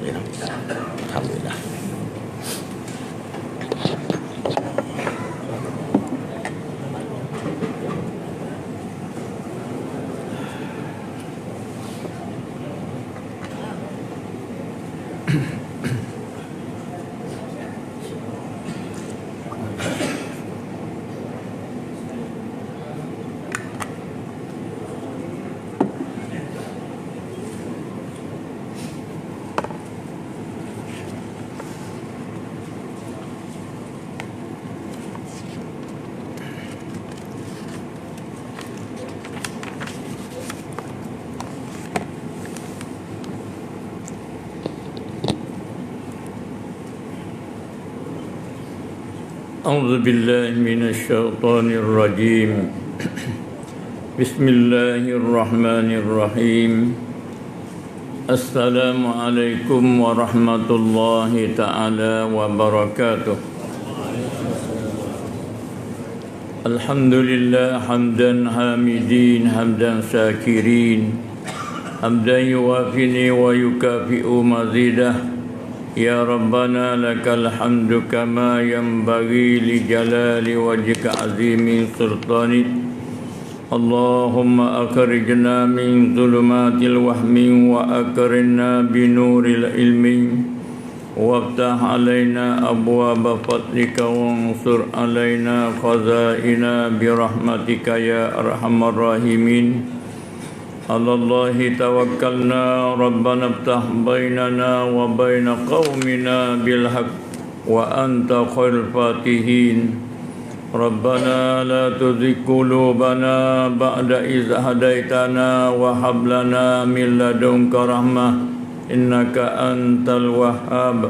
Alhamdulillah. أعوذ بالله من الشيطان الرجيم بسم الله الرحمن الرحيم السلام عليكم ورحمة الله تعالى وبركاته الحمد لله حمدا حامدين حمدا شاكرين حمدا يوافي ويكافئ مزيده يا ربنا لك الحمد كما ينبغي لجلال وجهك عظيم سلطانك اللهم أخرجنا من ظلمات الوهم وأكرمنا بنور العلم وافتح علينا أبواب فضلك وانصر علينا خزائن برحمتك يا أرحم الراحمين على الله توكلنا ربنا افتح بيننا وبين قومنا بالحق وأنت خير الفاتحين ربنا لا تزغ قلوبنا بعد إذ هديتنا وهب لنا من لدنك رحمة إنك أنت الوهاب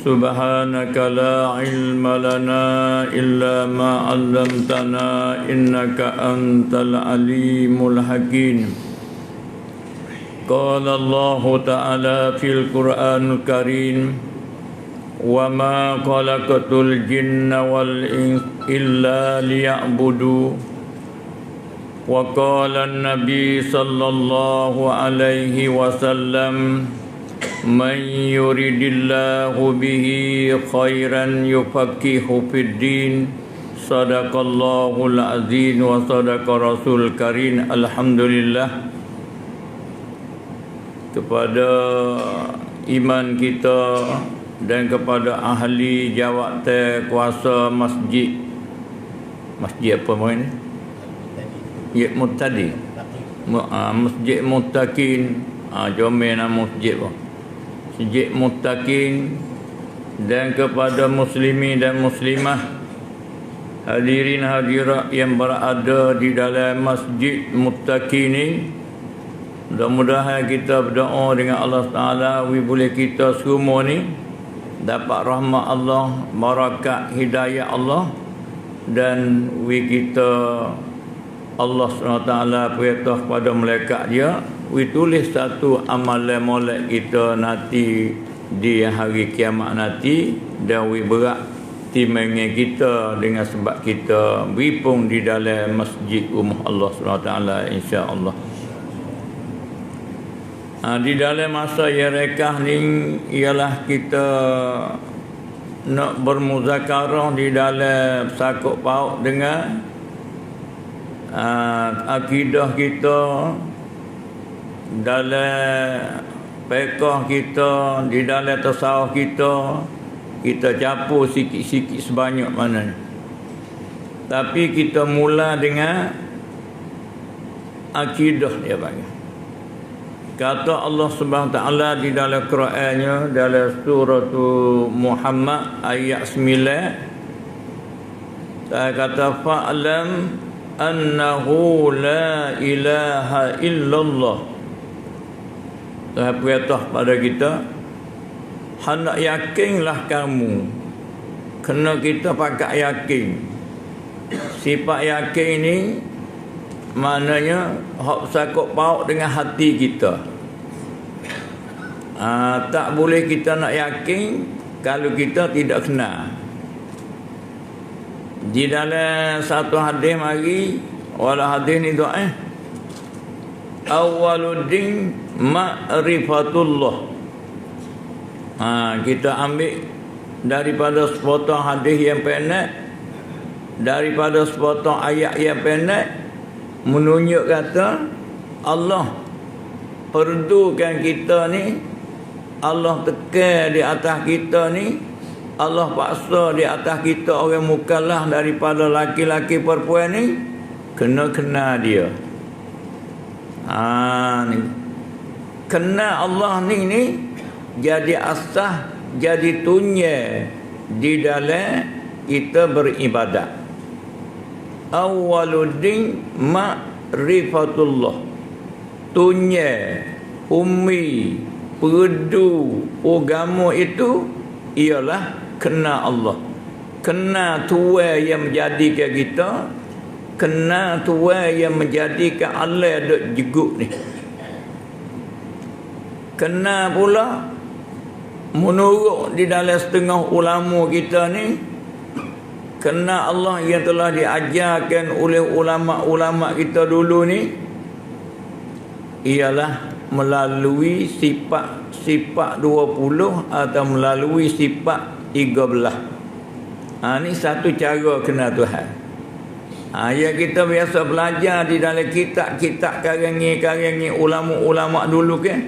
سبحانك لا علم لنا إلا ما علمتنا إنك أنت العليم الحكيم قال الله تعالى في القرآن الكريم وما خلقت الجن والإنس إلا ليعبدوا وقال النبي صلى الله عليه وسلم من يريد الله به خيرا يفقهه في الدين صدق الله العظيم وصدق رسول الكريم الحمد لله kepada iman kita dan kepada ahli jawatan kuasa masjid apa nama ini? Ya Muttadi. Masjid Muttaqin. Jomel nama masjid apa? Masjid Muttaqin dan kepada muslimin dan muslimah hadirin hadirat yang berada di dalam Masjid Muttaqin ini. Mudah-mudahan kita berdoa dengan Allah Ta'ala boleh kita semua ni dapat rahmat Allah, barakat hidayah Allah dan kita Allah SWT perintah kepada malaikat dia tulis satu amalan molek kita nanti di hari kiamat nanti dan berat timbangan kita dengan sebab kita beripung di dalam masjid rumah Allah SWT insya-Allah. Di dalam masa yang rekah ni ialah kita nak bermuzakarah di dalam sakut paut dengan akidah kita, dalam fiqh kita, di dalam tasawuf kita, kita capur sikit-sikit sebanyak mana. Tapi kita mula dengan akidah dia panggil. Kata Allah Subhanahu Taala di dalam Qurannya dalam surah Muhammad ayat 9 saya kata fa'lam annahu la ilaha illallah. Saya perintah pada kita hendak yakinlah kamu. Kena kita pakai yakin. Sifat yakin ini maknanya hak sakut paut dengan hati kita. Tak boleh kita nak yakin kalau kita tidak kenal. Di dalam satu hadis mari wala hadis ni doa awwaluddin ma'rifatullah. Kita ambil daripada sepotong hadis yang pendek, daripada sepotong ayat yang pendek, menunjuk kata Allah perdukan kita ni, Allah tekan di atas kita ni, Allah paksa di atas kita orang mukallaf daripada laki-laki perempuan ni kena kenal dia. Ni kenal Allah ni jadi asas, jadi tunye di dalam kita beribadat. Awwaluddin ma'rifatullah. Tunye, ummi, perdu agama itu ialah kenal Allah. Kenal Tuhan yang menjadikan kita, kenal Tuhan yang menjadikan Allah duk jeguk ni. Kenal pula menurut di dalam setengah ulama kita ni, kenal Allah yang telah diajarkan oleh ulama-ulama kita dulu ni ialah melalui sifat 20 atau melalui sifat 13. Ni satu cara kenal Tuhan. Yang kita biasa belajar di dalam kitab-kitab karangi ulama-ulama dulu kan.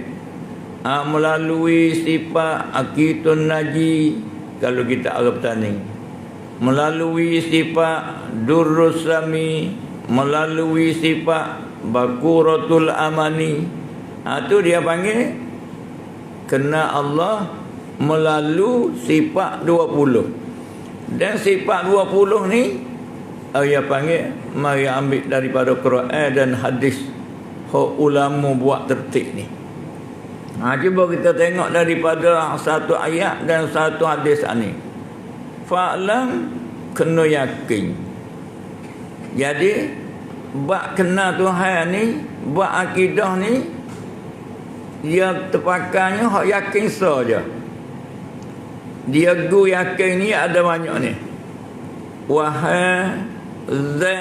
Melalui sifat Aqidun Naji kalau kita Arab tani, melalui sifat Durrus Sami, melalui sifat Bakuratul Amani. Itu dia panggil kenal Allah melalui sifat 20. Dan sifat 20 ni dia panggil mari ambil daripada Quran dan hadis hak ulama buat tertib ni. Cuba kita tengok daripada satu ayat dan satu hadis ni. Fa'lam, kena yakin. Jadi bab kenal Tuhan ni, bab akidah ni, dia terpakarnya hak yakin saja. Dia gu yakin ni ada banyak ni. Wahai za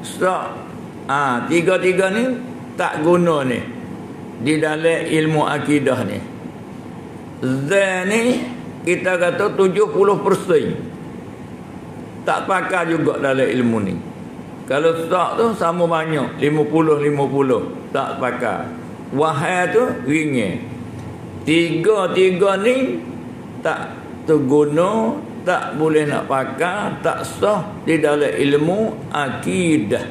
sa. Tiga-tiga ni tak guna ni di dalam ilmu akidah ni. Za ni kita kata 70%. Tak pakai juga dalam ilmu ni. Kalau sa tu sama banyak, 50-50 tak pakai. Wahai tu ringin. Tiga-tiga ni tak terguna, tak boleh nak pakai, tak sah di dalam ilmu akidah,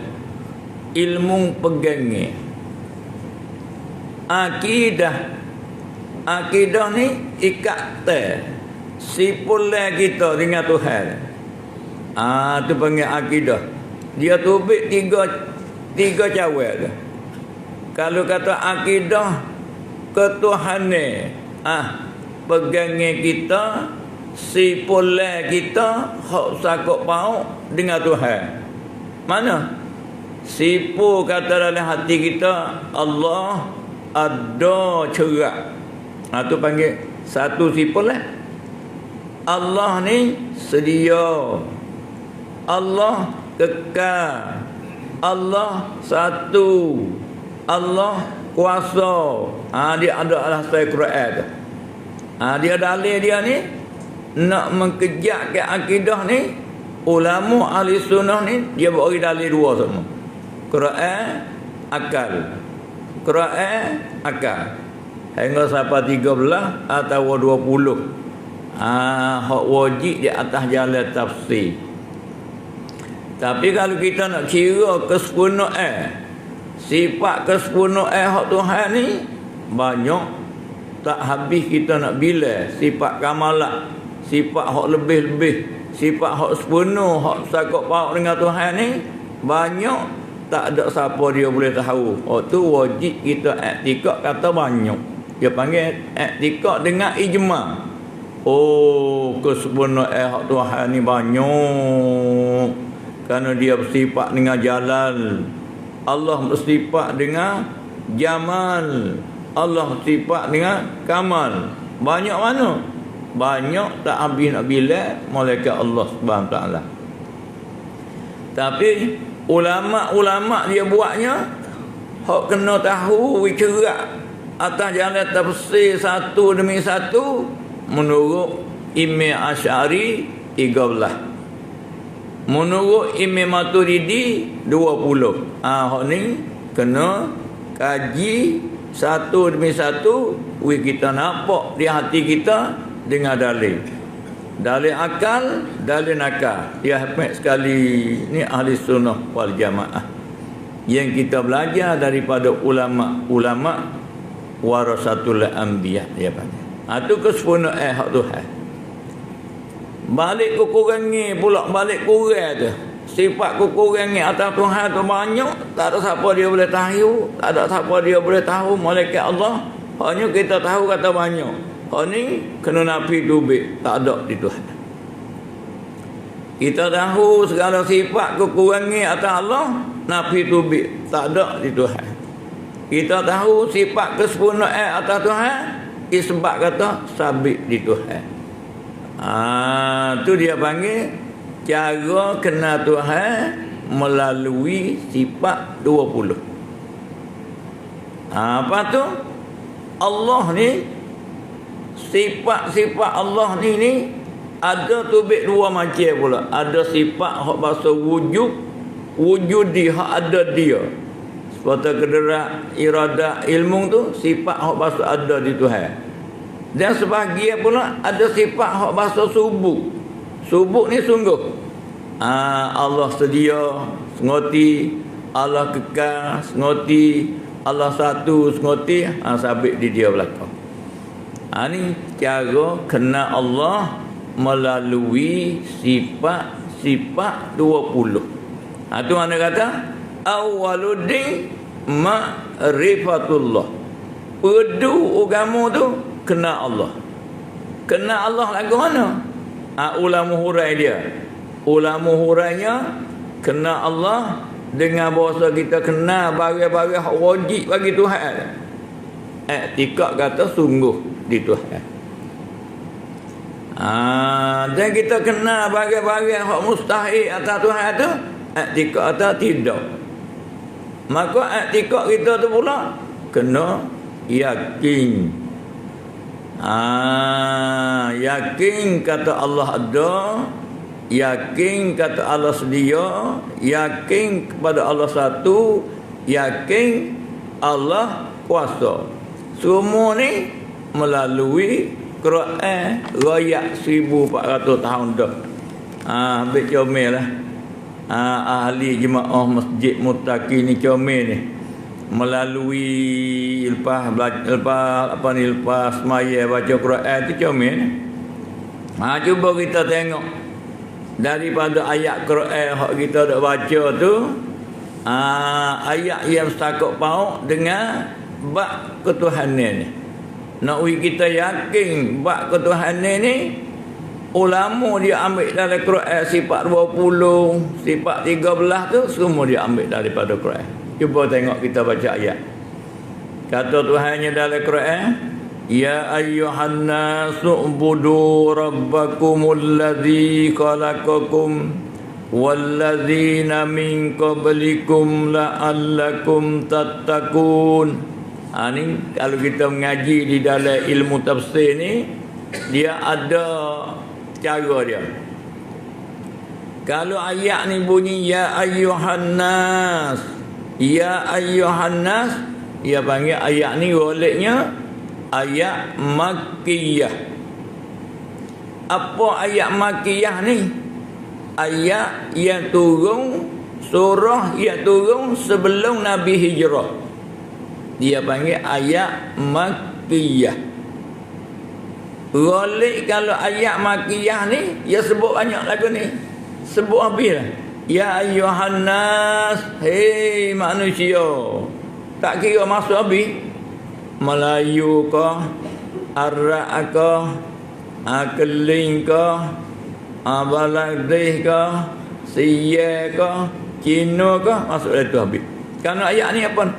ilmu pegangnya. Akidah ni ikat sipullah kita dengan Tuhan. Tu panggil akidah. Dia tubik tiga cawe tu. Kalau kata akidah ketuhanan, pegangnya kita, sipullah kita hak sakut pauk dengan Tuhan. Mana? Sipu kata dalam hati kita Allah ada cerak. Tu panggil satu sipullah. Allah ni sedia, Allah kekal, Allah satu, Allah kuasa. Dia ada dalam Quran tu. Dia dalil dia ni nak mengkejakkan akidah ni. Ulama ahli sunnah ni dia bagi dalil dua semua. Quran, akal. Quran, akal. Hingga sampai 13 atau 20. Hak wajib di atas jalan tafsir. Tapi kalau kita nak kira kesempurnaan, sifat kesempurnaan hak Tuhan ni banyak, tak habis kita nak bila. Sifat kamalat, sifat hak lebih-lebih, sifat hak sempurna, hak sakut paut dengan Tuhan ni banyak, tak ada siapa dia boleh tahu. Tu wajib kita iktikad kata banyak. Dia panggil iktikad dengan ijma'. Kesempurnaan hak Tuhan ni banyak. Kerana dia bersifat dengan jalal, Allah bersifat dengan jamal, Allah bersifat dengan kamal. Banyak mana? Banyak tak habis nak bila malaikat Allah Subhanahu taala. Tapi ulama-ulama dia buatnya hak kena tahu cerak atas jalan tafsir satu demi satu. menurut Imam Asy'ari 13. Menurut Imam Maturidi 20. Hak ni kena kaji satu demi satu, kita nampak di hati kita dengan dalil. Dalil akal, dalil nakal. Dia hebat sekali ni ahli sunnah wal jamaah. Yang kita belajar daripada ulama-ulama warasatul anbiya dia panggil. Itu kesempurnaan hak Tuhan. Balik kekurangan pula, balik kurang tu. Sifat kekurangan atas Tuhan tu banyak, tak ada siapa dia boleh tahu, tak ada siapa dia boleh tahu malaikat Allah. Hanya kita tahu kata banyak. Hak ni kena nafi tubik, tak ada di Tuhan. Kita tahu segala sifat kekurangan atas Allah, nafi tubik, tak ada di Tuhan. Kita tahu sifat kesempurnaan atas Tuhan, isbat kata sabit di Tuhan. Tu dia panggil cara kenal Tuhan melalui sifat 20. Apa tu? Allah ni, sifat-sifat Allah ni ada tubik dua macam pula. Ada sifat hak bahasa wujud, wujudi hak ada dia. Seperti kedera iradah ilmu tu sifat hak bahasa ada di Tuhan. Dan sebahagian pula ada sifat hak bahasa subuk. Subuk ni sungguh. Allah sedia, sengoti. Allah kekal, sengoti. Allah satu, sengoti. Sabit di dia belakang. Ni cara kenal Allah melalui sifat-sifat 20. Tu mana kata? Awwaluddin ma'rifatullah. Pedu agama tu kenal Allah. Kenal Allah lagu mana? Ulama hurai dia. Ulama hurainya kenal Allah dengan bahasa kita kenal barang-barang wajib bagi Tuhan. Iktikad kata sungguh di Tuhan. Dan kita kenal barang-barang hak mustahil atas Tuhan tu, iktikad kata tidak. Maka iktikad kita tu pula kena yakin. Yakin kata Allah ada, yakin kata Allah sedia, yakin kepada Allah satu, yakin Allah kuasa. Semua ni melalui Quran royak 1400 tahun dah. Habis comel lah. Ahli jemaah Masjid Muttaqin ni comel ni. Melalui lepas semaya baca Quran tu comel. Cuba kita tengok daripada ayat Quran hak kita dak baca tu, ayat yang setakat pauk dengan bab ketuhanan ni. Nak kita yakin bab ketuhanan ni, ulama dia ambil dari Quran sifat 20, sifat 13 tu semua dia ambil daripada Quran. Cuba tengok kita baca ayat. Kata Tuhannya dalam Quran, ya ayyuhan nasu ubudu rabbakumul ladzi khalaqakum walladzina min qablikum la'allakum tattaqun. Ni kalau kita mengaji di dalam ilmu tafsir ni, dia ada cara dia. Kalau ayat ni bunyi ya ayyuhan nas, ya ayyuhan nas, dia panggil ayat ni goleknya ayat makkiyah. Apa ayat makkiyah ni? Ayat yang turun, surah yang turun sebelum Nabi hijrah. Dia panggil ayat makkiyah. Golek kalau ayat makkiyah ni, dia sebut banyak lagu ni. Sebut habis lah. Ya ayyuhan nas, hei manusia. Tak kira masuk habis. Melayu kah, Arab kah, Keling kah, Bangladesh kah, Sia kah, Cina kah, masuk itu habis. Kerana ayat ni apa?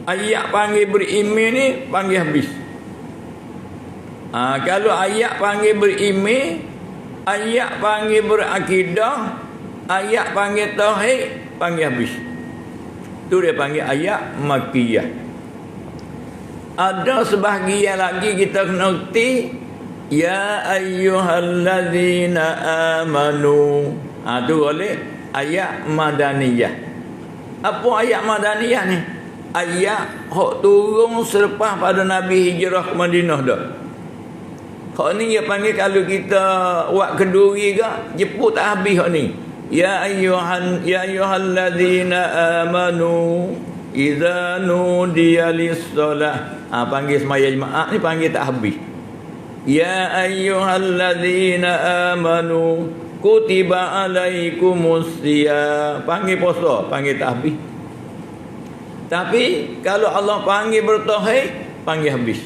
Ayat panggil beriman ni panggil habis. Kalau ayat panggil beriman, ayat panggil berakidah, ayat panggil tauhid, panggil habis. Itu dia panggil ayat makkiyah. Ada sebahagian lagi kita kena erti Ya ayyuhalladzina amanu. Tu boleh ayat madaniyah. Apa ayat madaniyah ni? Ayat hak turun selepas pada Nabi hijrah ke Madinah dah. Hak ni dia panggil kalau kita buat kenduri ke, jemput tak habis hak ni. Ya ayyuhalladzina amanu idza nudiya lis-salah. Panggil semaya jemaah ni panggil tak habis. Ya ayyuhalladzina amanu kutiba alaikumusiyam. Panggil puasa, panggil tak habis. Tapi kalau Allah panggil bertauhid, panggil habis.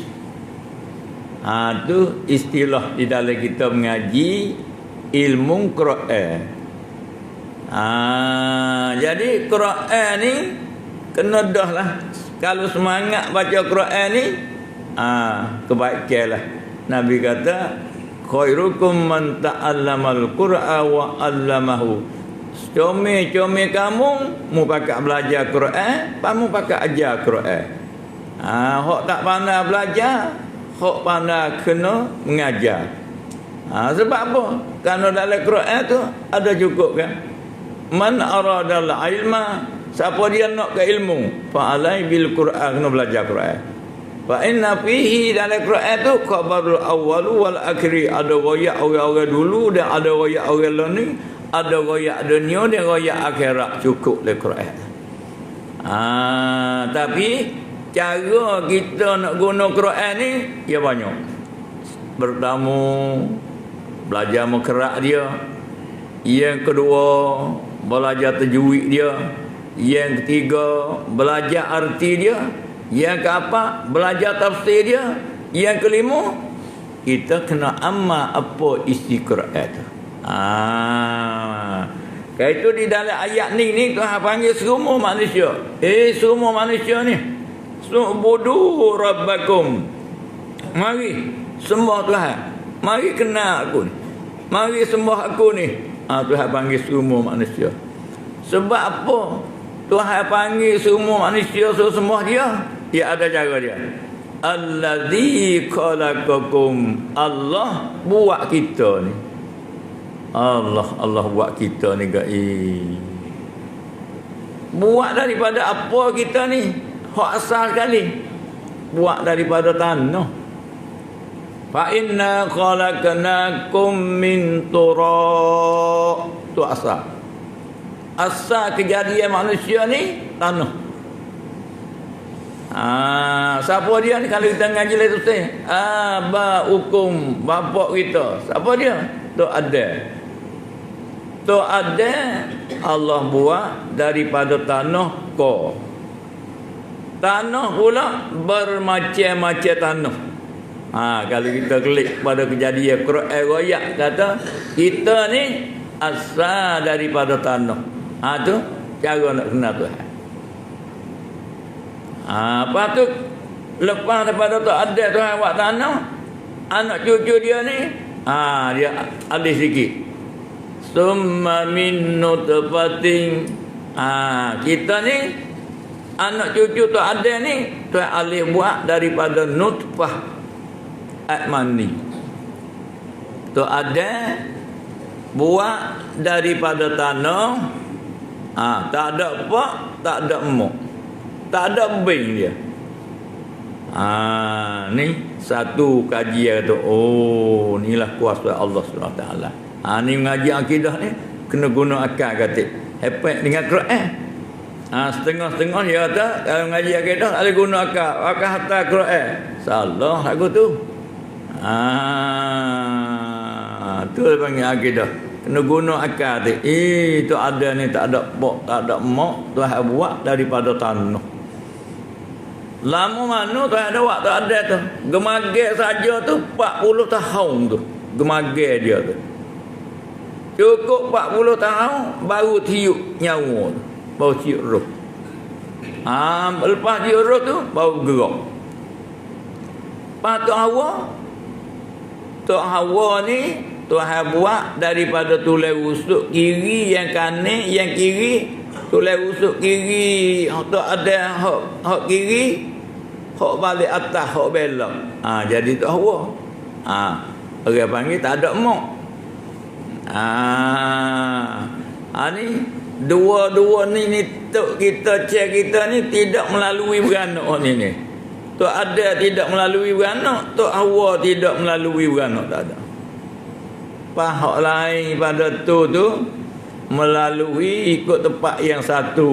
Tu istilah di dalam kita mengaji ilmu Quran. Jadi Quran ni kena dah lah. Kalau semangat baca Quran ni, kebaikan lah. Nabi kata, khairukum man ta'allamal Qur'an wa 'allamahu. Comel-comel kamu mu pakat belajar Quran, kamu pakat ajar Quran. Hak tak pandai belajar, hak pandai kena mengajar. Sebab apa? Kerana dalam Quran tu ada cukup kan. Man aradal ilma, siapa dia nak ke ilmu, fa alai bil Quran, kena belajar Quran. Fa inna fihi dalam Quran tu khabarul awwalu wal akhiri. Ada royak orang-orang dulu dan ada royak orang lain. Ada royak dunia dan royak akhirat. Cukup dalam Quran. Tapi cara kita nak guna Quran ni ya banyak. Pertama, belajar mengkerak dia. Yang kedua, belajar tajwid dia. Yang ketiga, belajar arti dia. Yang keempat, belajar tafsir dia. Yang kelima, kita kena amal apa isi Quran tu. Kalau itu di dalam ayat ni Tuhan panggil semua manusia. Semua manusia ni, subudu rabbakum. Mari sembah Tuhan. Mari kenal aku ni. Mari sembah aku ni. Tuhan panggil semua manusia. Sebab apa Tuhan panggil semua manusia suruh sembah dia? Dia ada cara dia. Allazi khalaqakum. Allah buat kita ni. Allah buat kita ni guys. Buat daripada apa kita ni? Hak asal sekali. Buat daripada tanah. Fa inna khalaqnakum min turab. Tu asal. Asal kejadian manusia ni tanah. Siapa dia ni kalau kita ngaji lah tu hukum bapak kita. Siapa dia? Tok Adam. Tok Adam Allah buat daripada tanah ko. Tanah pula bermacam-macam tanah. Kalau kita klik pada kejadian Quran royak kata kita ni asal daripada tanah. Tu cara nak kenal Tuhan. Lepas tu lepas daripada tu ada Tuhan buat tanah, anak cucu dia ni dia alih sikit. Summa min nutfatin. Kita ni anak cucu tu ada ni Tuhan alih buat daripada nutfah mani. Tu ada buat daripada tanah. Tak ada pak, tak ada emok. Tak ada bing dia. Ni satu kajian tu. Inilah kuasa Allah SWT. Ni mengaji akidah ni kena guna akal kata. Hebat dengan Quran. Setengah-setengah dia kata kalau mengaji akidah ada guna akal. Akal hatta Quran. Salah aku tu. Tu dia panggil akidah. Kena guna akal tu. Tu ada ni tak ada pok, tak ada mak. Tuhan buat daripada tanah. Lama mana tu ada waktu ada tu. Gemager saja tu 40 tahun tu. Gemager dia tu. Cukup 40 tahun baru tiup nyawa tu. Baru tiup roh. Lepas tiup roh tu baru gerak. Lepas Tok Hawa ni Tuhan buat daripada tulang rusuk kiri yang kanan, yang kiri tulang rusuk kiri tak ada hak kiri, hak balik atas, hak belok. Jadi tak Hawa. Orang panggil tak ada mak. Ni dua-dua ni tok kita, cek kita ni tidak melalui beranak ni. Tok ada tidak melalui beranak, tok Hawa tidak melalui beranak, tak ada. Pahak lain pada tu melalui ikut tempat yang satu,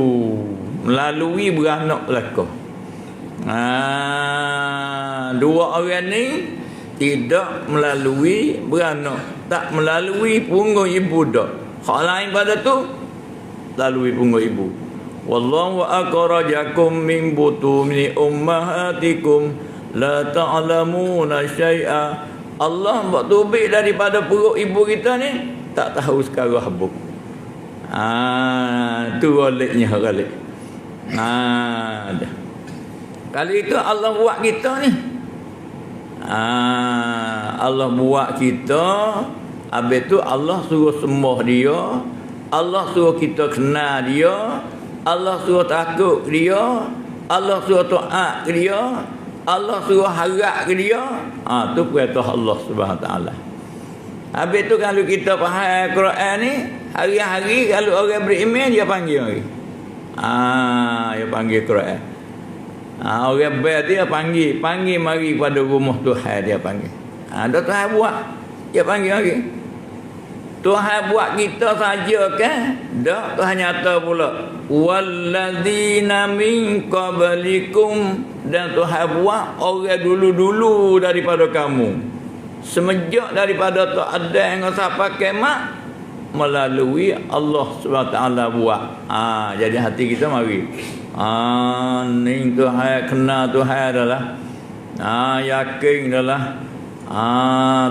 melalui beranak belaka. Dua orang ni tidak melalui beranak, tak melalui punggung ibu dak. Hak lain pada tu lalui punggung ibu. Wallahu akhrajakum min butuni ummahatikum la ta'lamuna syai'a. Allah buat tubik daripada perut ibu kita ni tak tahu sekarang habuk. Tu goliknya golik. Dah. Kali itu Allah buat kita ni. Allah buat kita, habis tu Allah suruh sembah dia, Allah suruh kita kenal dia, Allah suruh takut dia, Allah suruh taat dia, Allah suruh harap ke dia. Tu perintah Allah Subhanahu taala. Habis tu kalau kita faham Quran ni, hari-hari kalau orang beriman dia panggil lagi. Dia panggil Quran. Orang baik dia panggil mari pada rumah Tuhan, dia panggil. Dah Tuhan buat, dia panggil lagi. Tuhan buat kita saja kan? Dah, Tuhan nyata pula. Walladzina min qablikum, dan Tuhan buat orang dulu-dulu daripada kamu. Semenjak daripada tu ada yang sampai kiamat, melalui Allah SWT buat. Jadi hati kita mari. Ni Tuhan, kenal Tuhan adalah. Yakin adalah.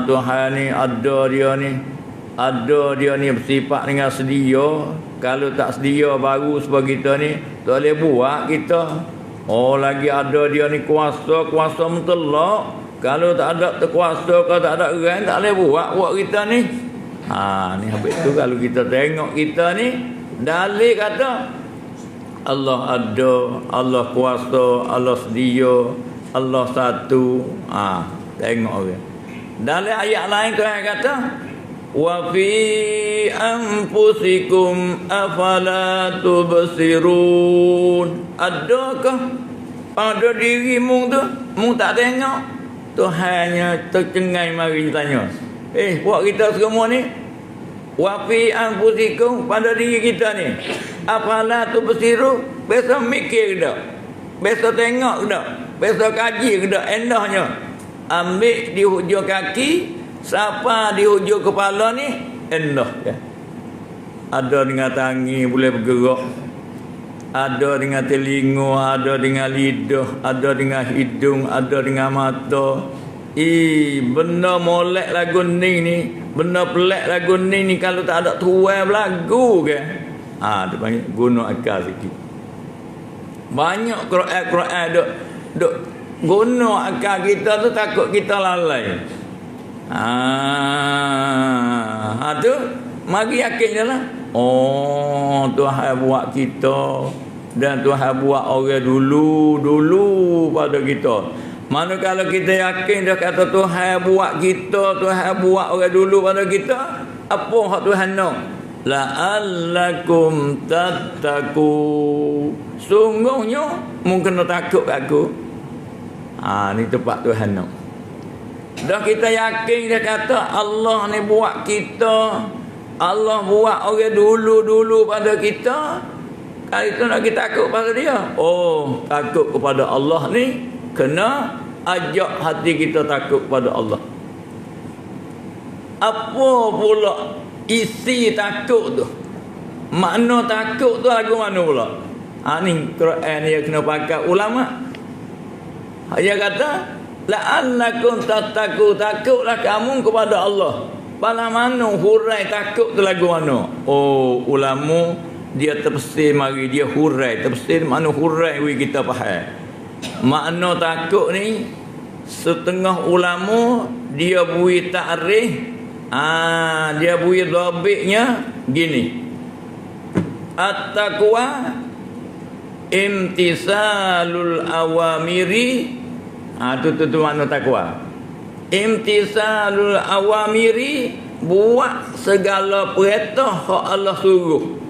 Tuhan ni ada dia ni. Ada dia ni bersifat dengan sedia. Kalau tak sedia baru sebab kita ni tak boleh buat kita. Lagi ada dia ni kuasa mentelak. Kalau tak ada terkuasa, kalau tak ada orang, tak boleh buat kita ni. Ni habis tu kalau kita tengok kita ni, dalil kata Allah ada, Allah kuasa, Allah sedia, Allah satu. Tengok orang. Dalam ayat lain Tuhan kata, wa fi anfusikum afala tubsirun. Adakah pada dirimu tu mu tak tengok? Tuhannya tercengai mari tanya. Buat kita semua ni, wa fi anfusikum, pada diri kita ni, afala tubsiru, biasa mikir ke tak? Biasa tengok ke tak? Biasa kaji ke tak? Endahnya ambil di hujung kaki, siapa di hujung kepala ni, endah ya. Ada dengan tangi boleh bergerak, ada dengan telinga, ada dengan lidah, ada dengan hidung, ada dengan mata. Benda molek lagu ni, benda pelik lagu ni kalau tak ada tuai berlagu ke? Dia panggil guna akal sikit. Banyak Quran duk guna akal kita tu, takut kita lalai. Tu mari yakin jelah. Tuhan buat kita, dan Tuhan buat orang dulu pada kita. Mana kalau kita yakin dia kata Tuhan buat kita, Tuhan buat orang dulu pada kita, apa hak Tuhan nak? La'allakum tattaqu, sungguhnya mungkin takut aku. Ni tempat Tuhan nak. Dah kita yakin dia kata Allah ni buat kita, Allah buat orang dulu pada kita. Kali tu nak kita takut pada dia. Takut kepada Allah ni kena ajak hati kita takut pada Allah. Apa pula isi takut tu? Makna takut tu lagu mana pula? Ni Quran dia kena pakai ulama. Dia kata la'allakum tattaqu, takutlah kamu kepada Allah. Pala mana hurai takut tu lagu mana? Ulama dia tafsir mari dia hurai. Tafsir mana hurai kita faham. Makna takut ni setengah ulama dia bui ta'rif, dia bui dhabitnya gini. At-taqwa imtisalul awamiri. Tu makna takwa. Imtisalul awamiri, buat segala perintah hak Allah suruh.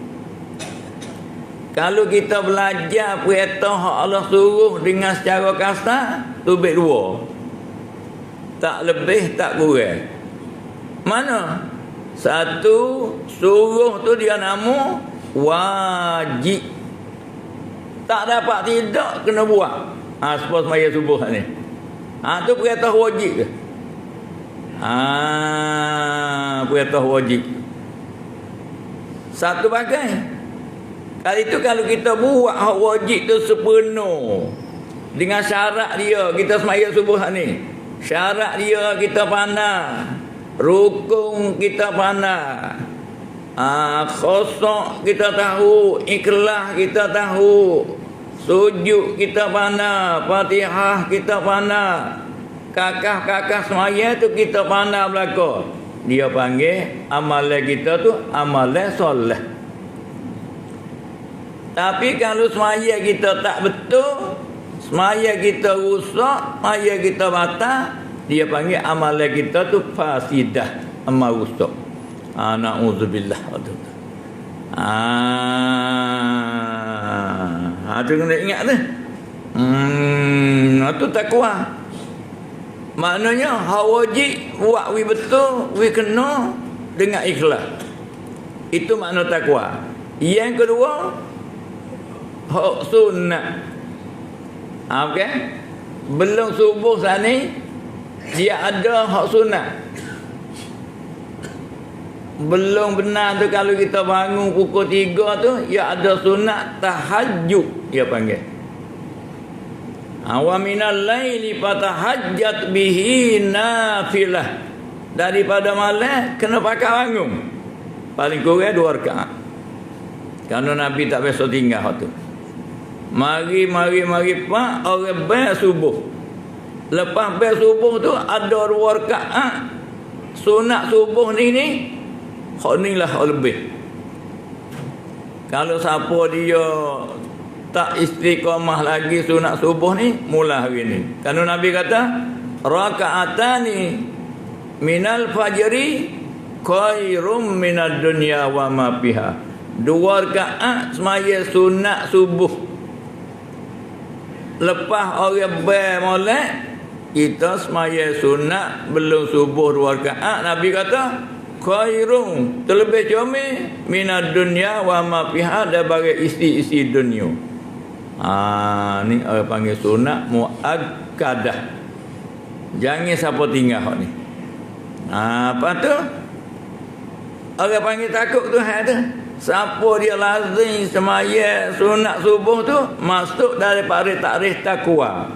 Kalau kita belajar perintah hak Allah suruh dengan secara kasar, tu baik dua. Tak lebih, tak kurang. Mana? Satu, suruh tu dia nama wajib. Tak dapat tidak, kena buat. Sebab semaya subuh ni. Tu perintah wajib ke? Perintah wajib. Satu bagai. Kali itu kalau kita buat hak wajib tu sepenuh, dengan syarat dia, kita semaya subuh ni, syarat dia kita pandang, rukun kita pandang, khusuk kita tahu, ikhlas kita tahu, sujud kita pandang, Fatihah kita pandang, kakah-kakah semaya tu kita pandang belaka. Dia panggil amalan kita tu amalan soleh. Tapi kalau semaya kita tak betul, semaya kita rusak, semaya kita batal, dia panggil amalan kita tu fasidah, amal rusak. Na'udzubillah. Tu kena ingat tu. Tu takwa. Maknanya hak wajib buat betul, kena dengan ikhlas. Itu makna takwa. Yang kedua, hak sunnah. Okey? Belum subuh sani dia ada hak sunnah. Belum benar tu kalau kita bangun pukul 3 tu, ya ada sunat tahajud dia panggil. Wa minal laili fatahajjat bihi nafilah. Daripada malam kena pakai bangun. Paling kurang 2 rakaat. Kerana Nabi tak biasa tinggal hak tu. Mari pak orang bayar subuh. Lepas bayar subuh tu ada 2 rakaat sunat subuh ni hak ni lah lebih. Kalau siapa dia tak istiqamah lagi sunat subuh ni, mula hari ni. Kerana Nabi kata rakaatani minal fajri khairum minad dunya wa ma fiha. 2 rakaat semaya sunat subuh. Lepas orang bermolek, kita semaya sunat belum subuh 2 rakaat. Nabi kata khairun, terlebih comel minad dunya wa ma fiha, daripada isi-isi dunia. Ni orang panggil sunat muakkadah. Jangan siapa tinggal hak ni. Apa tu? Orang panggil takut Tuhan tu. Siapa dia lazim semaya sunat subuh tu, masuk daripada tarikh takwa.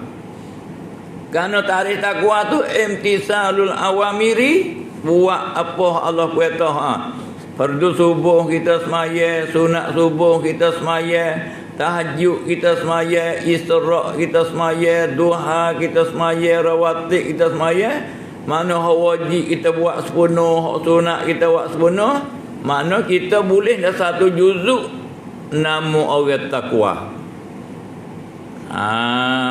Kerana tarikh takwa tu imtisalul awamiri, buat apa Allah perintah. Fardu subuh kita semaya, sunat subuh kita semaya, tahajud kita semaya, isra' kita semaya, duha kita semaya, rawatib kita semaya. Mana hak wajib kita buat sepenuh, hak sunat kita buat sepenuh. Mana kita boleh dah 1 juzuk nama orang takwa.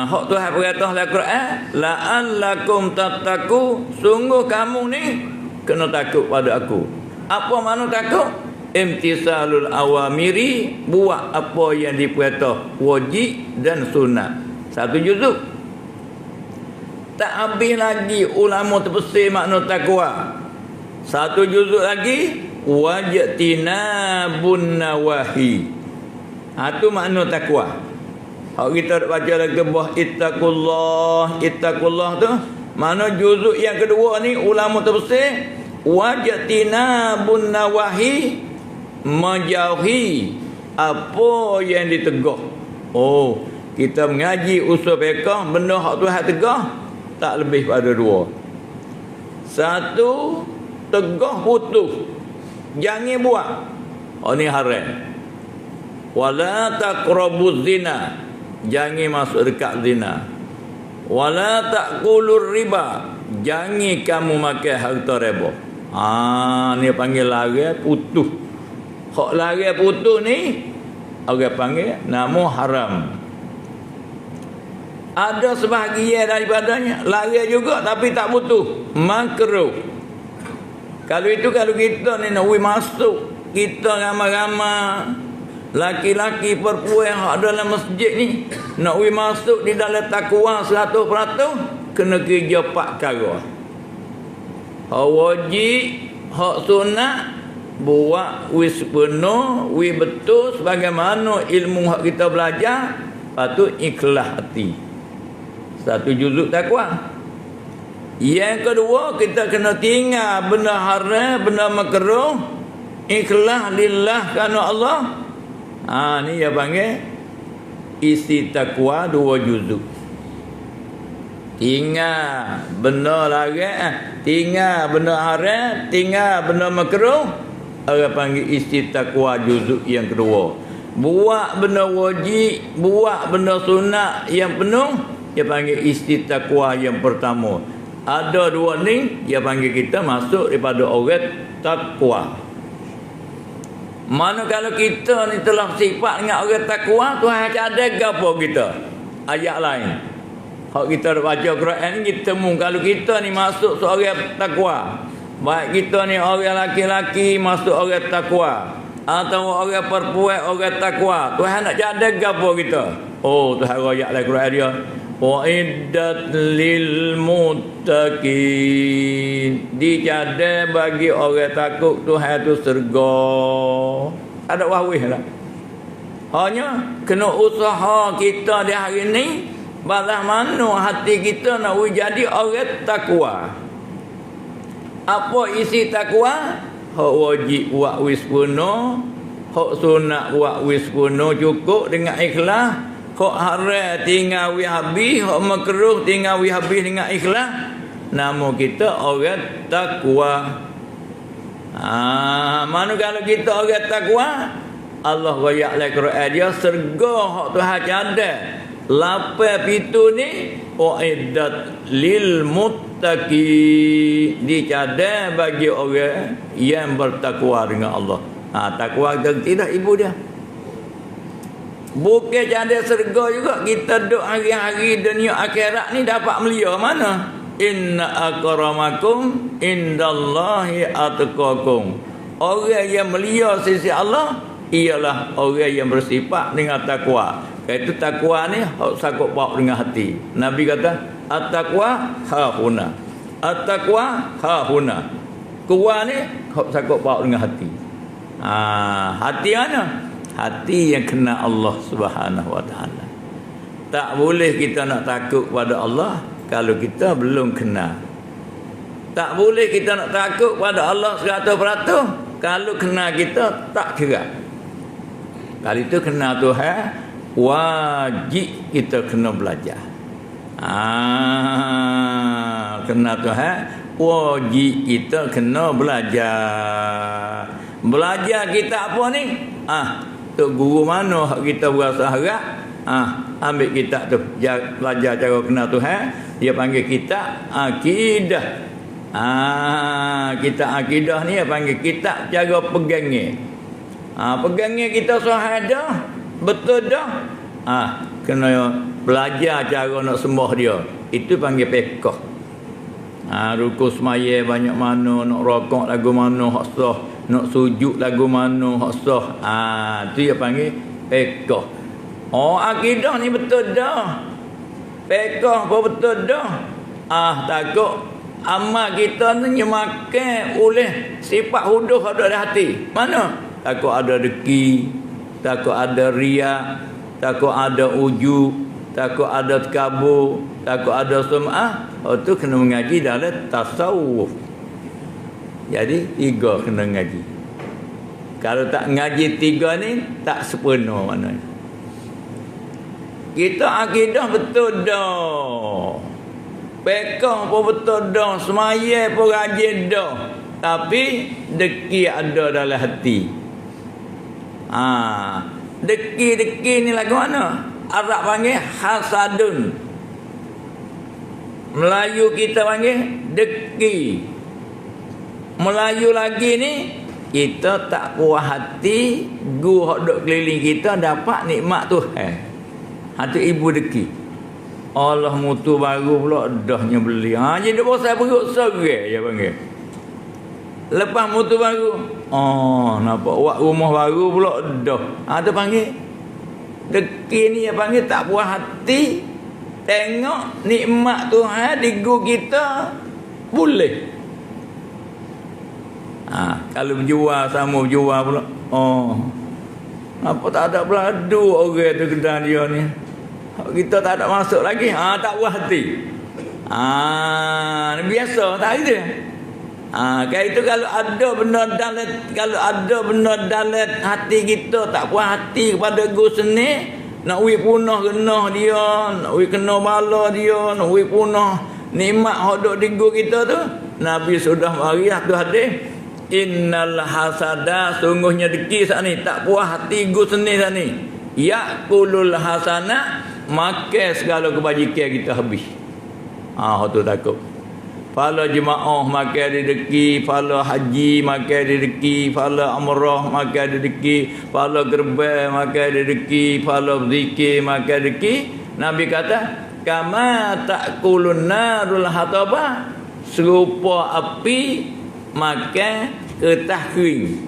Hak Tuhan perintah dalam Quran, la'allakum tattaqu, sungguh kamu ni kena takut pada aku. Apa makna takut? Imtisalul awamiri, buat apa yang diperintah, wajib dan sunat. 1 juzuk. Tak habis lagi ulama terpesir makna takwa. 1 juzuk lagi, wajtinabun nawahi. Tu makna takwa. Hak kita baca lagi bawah ittaqullah tu, mana juzuk yang kedua ni ulama terpesir wajtinabun nawahi, menjauhi apa yang ditegah. Kita mengaji usul fiqh, benda hak Tuhan tegah tak lebih pada 2. 1, tegah putus, jangan buat. Ni haram. Wala taqrabuz zina, jangan masuk dekat zina. Wala taqulur riba, jangan kamu makan harta riba. Ni panggil larang putus. Hak larang putus ni orang panggil nama haram. Ada sebahagian daripadanya lari juga tapi tak butuh. Makruh. Kalau kita ni nak masuk, kita ramai-ramai laki-laki perempuan yang ada dalam masjid ni nak masuk di dalam takwa 100%, kena kerja 4 perkara. Hak wajib, hak sunat, buat penuh, betul sebagaimana ilmu hak kita belajar, patut ikhlas hati. Satu juzuk takwa. Yang kedua, kita kena tinggal benda haram, benda makruh, ikhlas lillah kerana Allah. Ni dia panggil isi takwa 2 juzuk. Tinggal benda larang, tinggal benda haram, tinggal benda makruh, orang panggil isi takwa juzuk yang kedua. Buat benda wajib, buat benda sunat yang penuh, dia panggil istiqwa yang pertama. Ada 2 ni, dia panggil kita masuk daripada orang takwa. Mana kalau kita ni telah sifat dengan orang takwa, Tuhan ada gapo kita? Ayat lain. Hak kita baca Quran ni kita temu kalau kita ni masuk seorang takwa. Baik kita ni orang laki-laki masuk orang takwa, atau orang perempuan orang takwa, Tuhan nak jaga gapo kita? Oh, Tuhan ayat dalam Quran dia, wa'iddat lil muttaqin, dijaga bagi orang takut Tuhan tu syurga. Ada wahwih lah. Hanya kena usaha kita di hari ni, balas mana hati kita nak jadi orang takwa. Apa isi takwa? Hak wajib buat wispuno, hak sunat buat wispuno cukup dengan ikhlas. Hak haram tinggal wi habis, hak makruh tinggal wi habis dengan ikhlas. Nama kita orang takwa. Mana kalau kita orang takwa, Allah royak dalam Quran dia syurga hak Tuhan ada. Lapan pintu ni uiddat lil muttaqi, dicada bagi orang yang bertakwa dengan Allah. Takwa tidak ibu dia. Bukan ada syurga juga, kita duduk hari-hari dunia akhirat ni dapat melia mana? Inna akramakum indallahi atqakum. Orang yang melia sisi Allah ialah orang yang bersifat dengan takwa. Itu takwa ni sakut bawa dengan hati. Nabi kata at-taqwa hahuna, at-taqwa hahuna. Takwa ni sakut bawa dengan hati. Hati mana? Hati yang kena Allah Subhanahu Wa Taala. Tak boleh kita nak takut pada Allah kalau kita belum kena. Tak boleh kita nak takut pada Allah 100% kalau kena kita tak gerak. Kalau itu kena Tuhan, wajib kita kena belajar. Kena Tuhan, wajib kita kena belajar. Belajar kita apa ni? Tok guru mana kita berasa harap? Ambil kitab tu, belajar cara kenal Tuhan. Dia panggil kitab akidah. Kitab akidah ni dia panggil kitab cara pegangnya. Pegangnya kita sahada, betul dah. Kena belajar cara nak sembah dia. Itu panggil fiqh. Rukuk semaya banyak mana, nak rokok lagu mana hak sah, nak sujud lagu mana hak sah. Tu dia panggil fiqh. Akidah ni betul dah. Fiqh pun betul dah. Takut amal kita ni makan oleh sifat huduh ada dalam hati. Mana? Takut ada deki, takut ada riak, takut ada ujub, takut ada takabur, takut ada sum'ah. Tu kena mengaji dalam tasawuf. Jadi 3 kena ngaji. Kalau tak ngaji 3 ni, tak sepenuh maknanya. Kita akidah betul dah. Fiqh pun betul dah. Semaya pun rajin dah. Tapi deki ada dalam hati. Deki ni lagu mana? Arab panggil hasadun. Melayu kita panggil deki. Melayu lagi ni, kita tak puas hati guru hak duk keliling kita dapat nikmat Tuhan. Itu ibu deki. Allah mutu baru pula dahnya beli. Jadi dia pasal perut serai dia panggil. Lepas mutu baru, nampak buat rumah baru pula dah. Tu panggil deki ni dia panggil tak puas hati. Tengok nikmat Tuhan di gua kita boleh. Kalau berjual sama berjual pula. Apa tak ada beladu orang tu kedai dia ni. Kita tak ada masuk lagi. Tak puas hati. Biasa tak gitu. Kayak itu kalau ada benda dalam hati kita tak puas hati kepada Gus ni, nak wi punah genah dia, nak wi kena bala dia, nak wi punah nikmat hak duk di Gus kita tu, Nabi sudah mari tu hadis, innal hasada, sungguhnya deki sat ni tak puas hati Gus ni sat ni, yaqulul hasana, makan segala kebajikan kita habis. Hak tu takut. Pala jemaah makan rezeki, pala haji makan rezeki, pala umrah makan rezeki, pala gerbang makan rezeki, pala zikir makan rezeki. Nabi kata, kama ta'kulun narul hataba, serupa api makan kertas kering.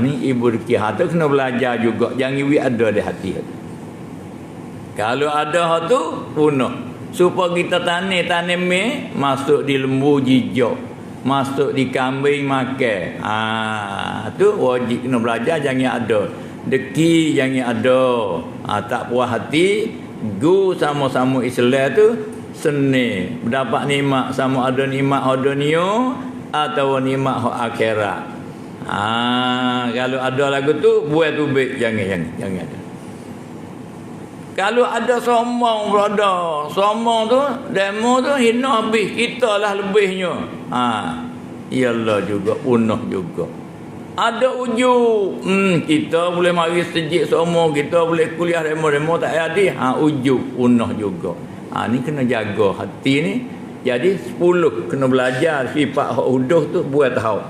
Ni ibu rezeki. Tu kena belajar juga, jangan wi ada di hati. Kalau ada hak tu punah. Supaya kita tanim masuk di lembu jijak, masuk di kambing makan. Tu wajib kena belajar, jangan ada. Deki jangan ada. Tak puas hati, gu sama-sama Islam tu seni. Mendapat nikmat sama ada nikmat dunia atau nikmat akhirat. Kalau ada lagu tu buat tubik, jangan ada. Kalau ada sombong berada, sombong tu, demo tu hina habis, kita lah lebihnya. Iyalah juga, punah juga. Ada ujuk, kita boleh mari sejik sombong, kita boleh kuliah demo tak ada. Ujuk, punah juga. Ni kena jaga hati ni. Jadi 10 kena belajar sifat hak huduh tu buat tahu.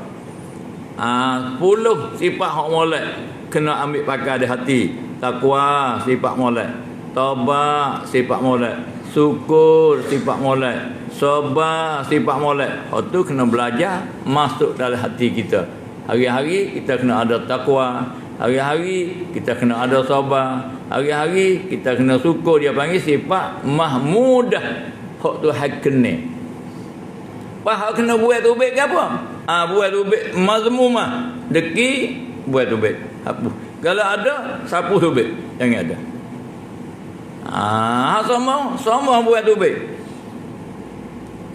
10 sifat hak molek kena ambil pakai di hati. Takwa sifat molek. Taubat sifat molek, syukur sifat molek, sabar sifat molek. Hak tu kena belajar masuk dalam hati kita. Hari-hari kita kena ada takwa, hari-hari kita kena ada sabar, hari-hari kita kena syukur. Dia panggil sifat mahmudah. Hak tu hak kena. Hak kena buat tubik ke apa? Buat tubik mazmumah. Deki buat tubik. Kalau ada sapu tubik, jangan ada. Semua buat tubik.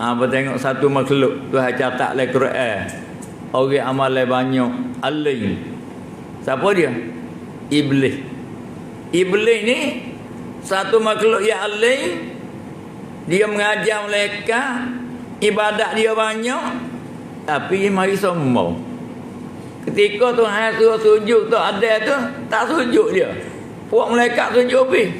Apa tengok satu makhluk Tuhan catat dalam Quran. Orang amal banyak, alim. Siapa dia? Iblis. Iblis ni satu makhluk yang alim. Dia mengajar mereka, ibadat dia banyak, tapi mari sombong. Ketika Tuhan suruh sujud tu ada tu, tak sujud dia. Puak malaikat sujud habis.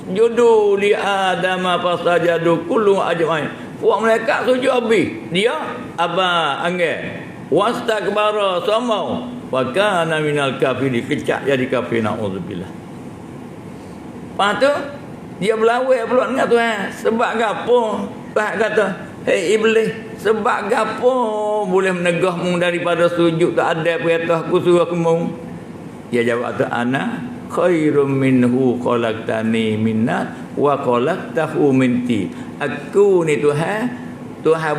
Judu li Adam fasajadu kullu ajmain. Puak malaikat sujud habis. Dia aba angge. Wastakbara sombong. Wa kana minal kafirin, kecak jadi kafir, naudzubillah. Lepas tu dia berlawak pula dengan Tuhan. Sebab gapo? Tuhan kata, "Hei iblis, sebab gapo boleh menegahmu daripada sujud tak ada perintah aku suruh kamu?" Dia jawab tu, ana khairum minhu khalaqtani minnat wa khalaqtahu min tin. Aku ni Tuhan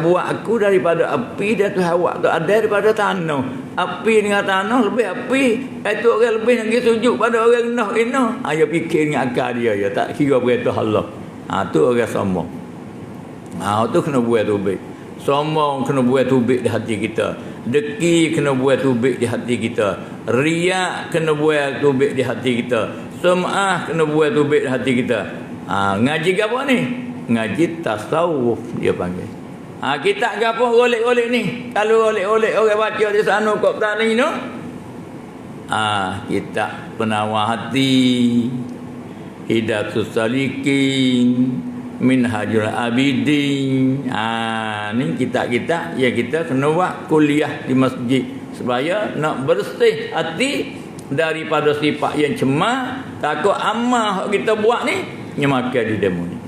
buat aku daripada api dan Tuhan buat tu ada daripada tanah. Api dengan tanah lebih api. Itu orang lebih nak sujud pada orang rendah. Dia fikir dengan akal dia, tak kira perintah Allah. Tu orang sombong. Tu kena buat tubik. Sombong kena buat tubik di hati kita. Deki kena buat tubik di hati kita. Riak kena buat tubik di hati kita. Sum'ah kena buat tubik di hati kita. Ngaji apa ni? Ngaji tasawuf dia panggil. Kita gapo golek-golek ni. Kalau golek-golek orang baca di sana kok tani no. Kita penawar hati, Hidayatus Salikin, Minhajul Abidin. Ni kita ya kita kena buat kuliah di masjid supaya nak bersih hati daripada sifat yang cemar. Takut amal kita buat ni makan di demo ni.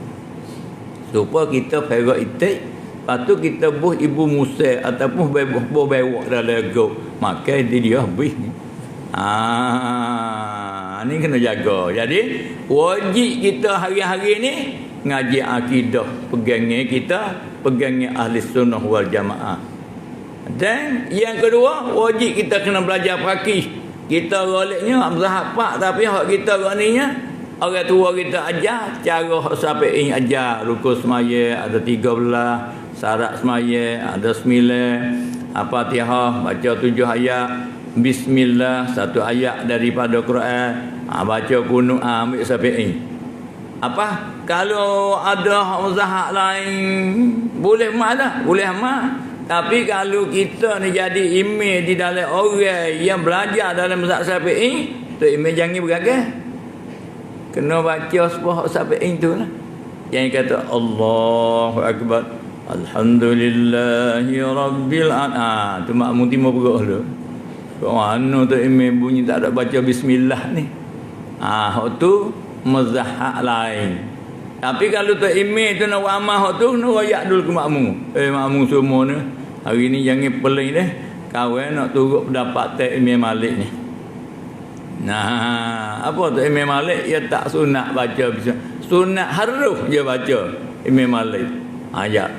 Supaya kita perak itik, lepas tu kita buh ibu Musa ataupun bewak dalam go makan dia habis ni. Ni kena jaga. Jadi wajib kita hari-hari ni ngaji akidah, pegangnya kita, pegangnya ahli sunnah wal jamaah. Dan yang kedua, wajib kita kena belajar fakih. Kita goleknya mazhab pak, tapi hak kita goninya orang tua kita ajar cara hak Syafi'i ajar. Rukun semaya ada 13, syarat semaya ada 9, Fatihah baca 7 ayat, bismillah 1 ayat daripada Quran, baca kunut, ambil Syafi'i. Kalau ada mazhab lain boleh mak, boleh mak. Tapi kalau kita ni jadi imam di dalam orang yang belajar dalam mazhab Syafi'i, tu imam jangan bergagal. Kena baca sepah Syafi'i tu lah. Yang kata Allahu Akbar, Alhamdulillahi Rabbil Alamin. Tu makmum timur perut tu. Kau mana tu imam bunyi tak ada baca bismillah ni. Hak tu mazhab lain. Tapi kalau tu imam tu nak amal hak tu, nak royak dulu ke makmum. Makmum semua ni, hari ni jangan peling deh. Kawan nak turut pendapat tak Imam Malik ni. Nah, apa tu Imam Malik? Dia tak sunat baca bisa. Sunat harus dia baca Imam Malik. Ayat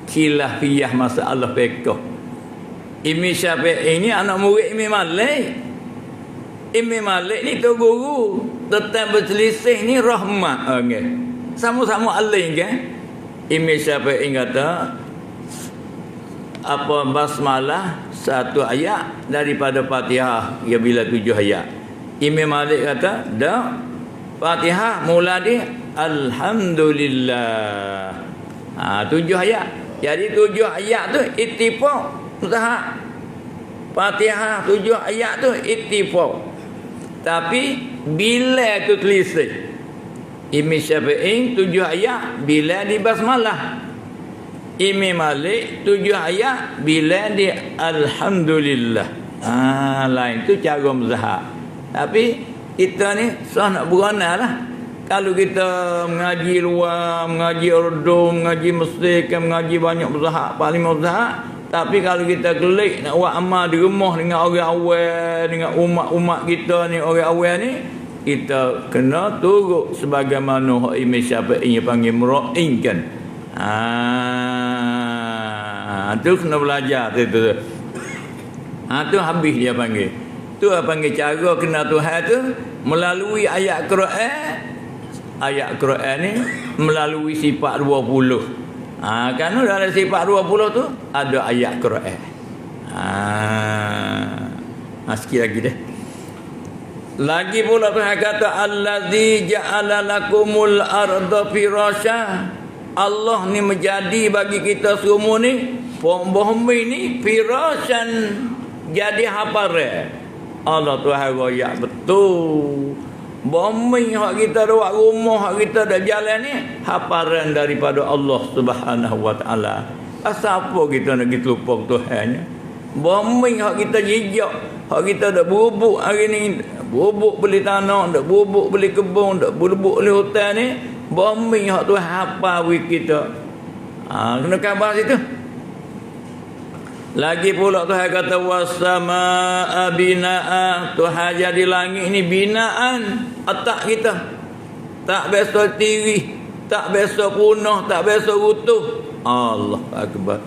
khilafiyah masalah fiqh. Imam Syafi'i ni anak murid Imam Malik. Imam Malik ni tu guru. Tentang berselisih ni rahmat. Okay. Sama-sama alim kan. Imam Syafi'i kata basmalah 1 ayat daripada Fatihah ya bila 7 ayat. Imam Malik kata dah Fatihah mula dia alhamdulillah. 7 ayat. Jadi 7 ayat tu ittifaq mustahab. Fatihah 7 ayat tu ittifaq. Tapi bila tu selisih Imam Syafi'i 7 ayat bila di basmalah. Imam Malik 7 ayat bila di alhamdulillah. Lain tu cara mazhab. Tapi kita ni sah nak berana lah. Kalau kita mengaji luar, mengaji Urdu, mengaji Mesir, mengaji banyak mazhab, paling mazhab. Tapi kalau kita kelik nak buat amal di rumah dengan orang awal, dengan umat-umat kita ni, orang awal ni, kita kena turut sebagaimana hak Imam Syafi'i panggil mura'inkan. Tu kena belajar tu. Tu habis dia panggil. Tu panggil cara kena Tuhan tu melalui ayat Quran. Ayat Quran ni melalui sifat 20. Kerana dalam sifat 20 tu ada ayat Quran. Sikit lagi deh. Lagi pula Tuhan kata allazi ja'ala lakumul arda firasha. Allah ni menjadi bagi kita semua ni bumi ni firashan, jadi haparan. Allah Tuhan royak betul. Bumi hak kita buat rumah, hak kita dah jalan ni haparan daripada Allah Subhanahu wa taala. Asal apa kita nak gitu lupa Tuhannya? Bumi hak kita jejak, hak kita dah bubuk hari ni, bubuk beli tanah, dak bubuk beli kebun, dak bubuk beli hutan ni, bumi hak Tuhan hafal kita. Kena khabar situ. Lagi pula Tuhan kata wasamaa binaa. Tuhan jadi langit ni binaan atak kita. Tak biasa tiri, tak biasa punah, tak biasa runtuh. Allah akbar.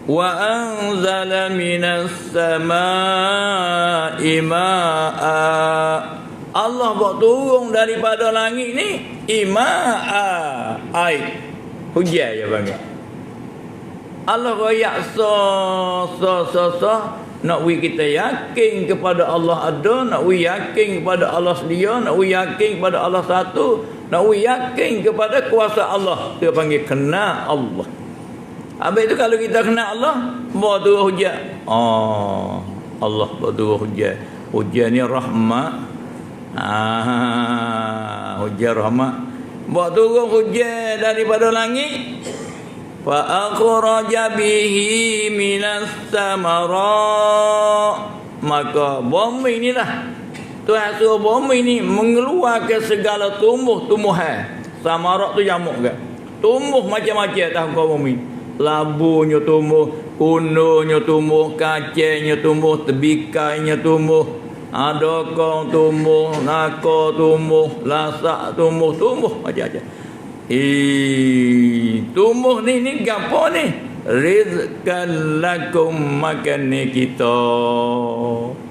Wa anzala minas samaa'i maa'a. Allah buat turun daripada langit ni ima'a, air, hujan je panggil. Allah royak nak kita yakin kepada Allah ada, nak yakin kepada Allah sedia, nak yakin kepada Allah satu, nak yakin kepada kuasa Allah. Dia panggil kena Allah. Habis itu kalau kita kena Allah, buat turun hujan. Allah buat turun hujan. Hujan ni rahmat. Hujan rahmat. Buat turun hujan daripada langit. Fa akhraja bihi minas samarat. Maka bumi inilah Tuhan suruh bumi ni mengeluarkan segala tumbuh-tumbuhan. Samarak tu jamuk ke? Tumbuh macam-macam atas muka bumi. Labunya tumbuh, kundunya tumbuh, kacangnya tumbuh, tebikainya tumbuh, adokong tumbuh, nako tumbuh, lasak tumbuh, macam-macam. Tumbuh ni gapo ni? Rizqan lakum, makan ni kita.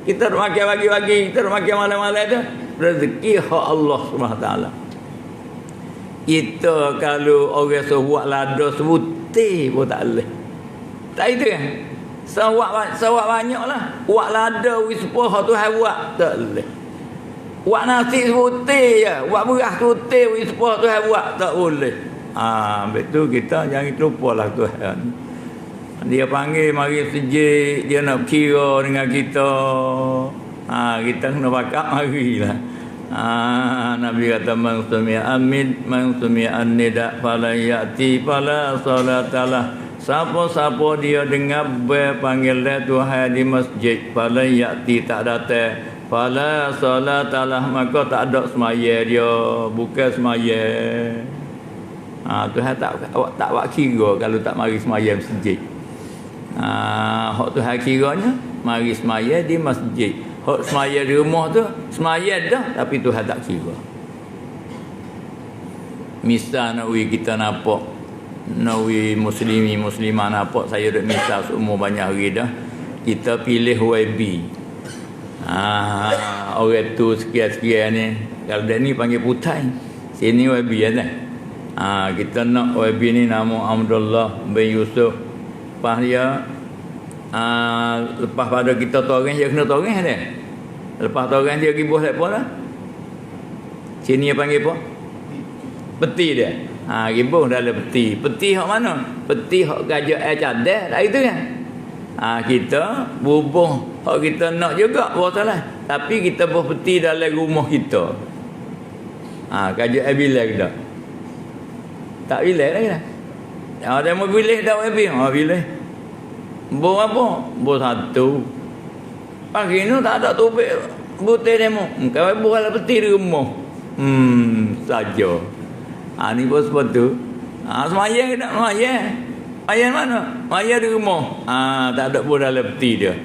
Kita makan bagi-bagi, kita makan malam-malam tu rezeki hak Allah SWT. Kita kalau orang buat lada sebutir pun tak boleh. Tak itu kan? Sewak banyak lah. Buat lada wispa hak Tuhan buat tak boleh. Buat nasi sebutir je, buat beras sebutir wispa Tuhan buat tak boleh. Betul, kita jangan lupalah Tuhan. Dia panggil mari sejik, dia nak kira dengan kita. Kita kena bakar marilah. Nabi kata man sumi'a amid, man sumi'a nida fala ya'ti fala salatalah. Siapa-siapa dia dengar panggil Tuhan di masjid, fala ya'ti, tak datang, fala salatalah, maka tak ada semaya dia, bukan semaya. Tuhan tak buat kira kalau tak mari semaya masjid. Hak Tuhan kiranya mari semaya di masjid. Hak semaya di rumah tu semaya dah, tapi Tuhan tak kira. Misal nak kita nampak, nak muslimah nampak, saya dah misal seumur banyak hari dah, kita pilih YB. Orang tu sekian-sekian ni, kalau dah ni panggil putai, sini YB kan. Kita nak YB ni nama Abdullah bin Yusuf. Lepas dia lepas pada kita toreng, dia kena toreng dia. Lepas toreng dia pergi buah apa lah. Sini dia panggil apa? Peti dia. Ribuh dalam peti. Peti hak mana? Peti hak gajah air cadar. Tak itu kan? Kita bubuh hak kita nak juga, buah salah. Tapi kita buah peti dalam rumah kita. Gajah air bilik kita. Tak bilik lagi dah. Ada mau bilik dah habis. Bilik. Buah apa? Buah satu. Pagi ni tak ada tubik butir demo. Kau buah dalam peti di rumah. Saja. Ni bos betul. Semaya ke tak semaya? Semaya mana? Semaya di rumah. Tak ada pun dalam peti dia.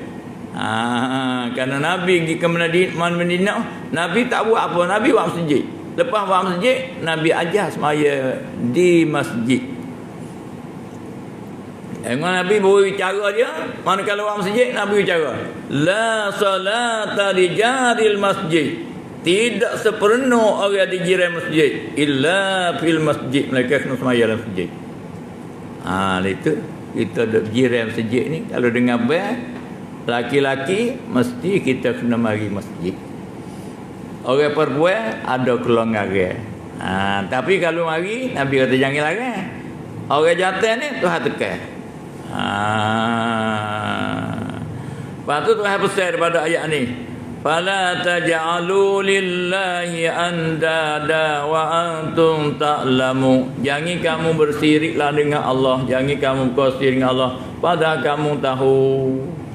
Kerana Nabi pergi ke Madinah, Nabi tak buat apa, Nabi buat masjid. Lepas buat masjid, Nabi ajar semaya di masjid. Nabi beri cara dia, manakala buat masjid, Nabi beri cara. La salata li jaril masjid. Tidak sepenuh orang di jiran masjid illa fil masjid, mereka kena semaya dalam masjid. Itu kita duduk jiran masjid ni, kalau dengar bel laki-laki mesti kita kena mari masjid. Orang perempuan ada kelonggaran. Tapi kalau mari, Nabi kata jangan larang. Orang jantan ni Tuhan tekan. Lepas tu Tuhan pesan daripada ayat ni, fala taj'alu lillahi andada wa antum ta'lamu. Jangan kamu bersiriklah dengan Allah, jangan kamu bersyirik dengan Allah padahal kamu tahu.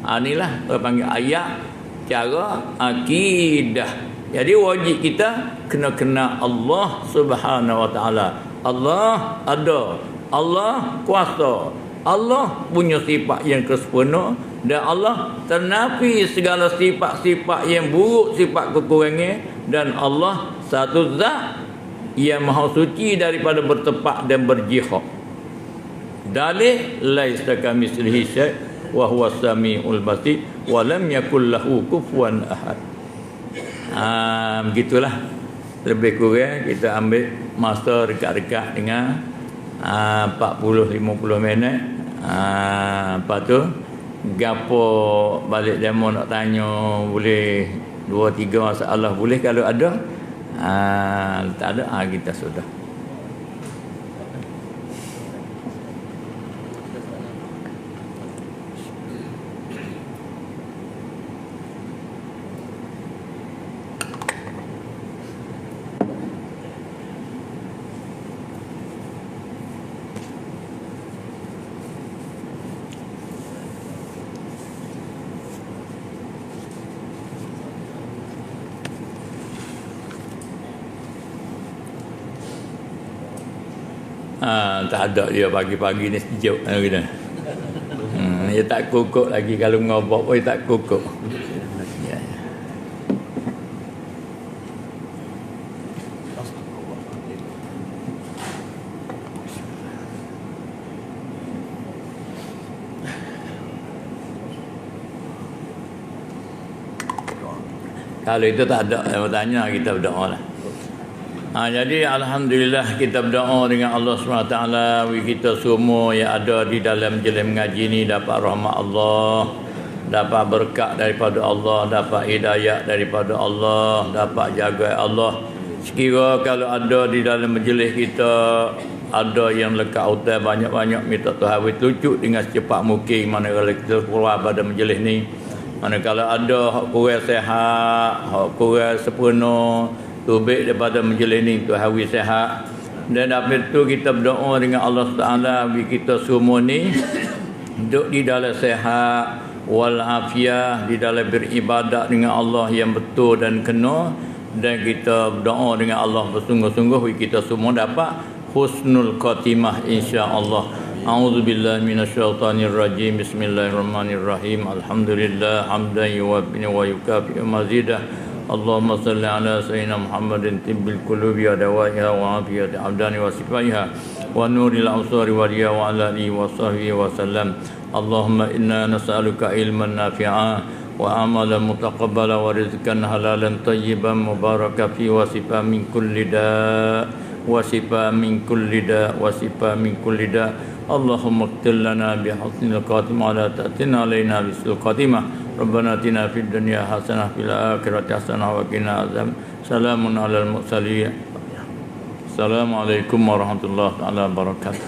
Inilah orang panggil ayat cara akidah. Jadi wajib kita kena kenal Allah Subhanahu wa taala. Allah ada, Allah kuasa, Allah punya sifat yang kesempurna, dan Allah ternafi segala sifat-sifat yang buruk, sifat kekurangan, dan Allah satu zat yang maha suci daripada bertepak dan berjihad. Dalil laisa kamitslihi syai' wa huwas samiul basir wa lam yakul lahu kufuwan ahad. Begitulah lebih kurang kita ambil masa dekat-dekat dengan 40-50 minit. Lepas tu gapo balik demo nak tanya, boleh 2-3 masalah boleh, kalau ada. Tak ada, kita sudah. tak ada dia pagi-pagi ni sejuk gitu. Dia tak kukuk lagi kalau ngobok pun dia tak kukuk. Ya. Kalau itu tak ada, saya bertanya kita berdoa lah. Jadi Alhamdulillah kita berdoa dengan Allah SWT. Kita semua yang ada di dalam majlis mengaji ni dapat rahmat Allah, dapat berkat daripada Allah, dapat hidayah daripada Allah, dapat jaga Allah. Sekira kalau ada di dalam majlis kita ada yang lekat hotel banyak-banyak, minta Tuhan lucu dengan secepat mungkin manakala kita keluar pada majlis ni. Manakala ada hak kurang sihat, hak kurang sempurna, tubik daripada majlis ni Tuhan hawi sihat. Dan daripada itu kita berdoa dengan Allah Taala bagi kita semua ni duduk di dalam sihat wal afiah, di dalam beribadat dengan Allah yang betul dan kena, dan kita berdoa dengan Allah bersungguh-sungguh bagi kita semua dapat husnul khatimah insya-Allah. A'udzu billahi minasyaitonir rajim. Bismillahirrahmanirrahim. Alhamdulillah hamdan yuwaffi wa yukafi mazidah. Allahumma salli ala sayyidina Muhammadin tibbil qulubi wa dawaiha wa afiyati abdani wa sifaiha wa nuril absari wa riya wa ala alihi wa sahbihi wa sallam. Allahumma inna nas'aluka ilman nafi'a wa amalan mutaqabbala wa rizqan halalan tayyiban mubarakan fi wa sifa min kulli da wa sifa min kulli da wa sifa min kulli da. Allahumma qtil lana bi husnil khatimah la ta'tina alaina bisul khatimah. Rabbana atina fid dunya hasanah fil akhirati hasanah wa qina azab. Salamun alal mursalin. Assalamualaikum warahmatullahi wabarakatuh.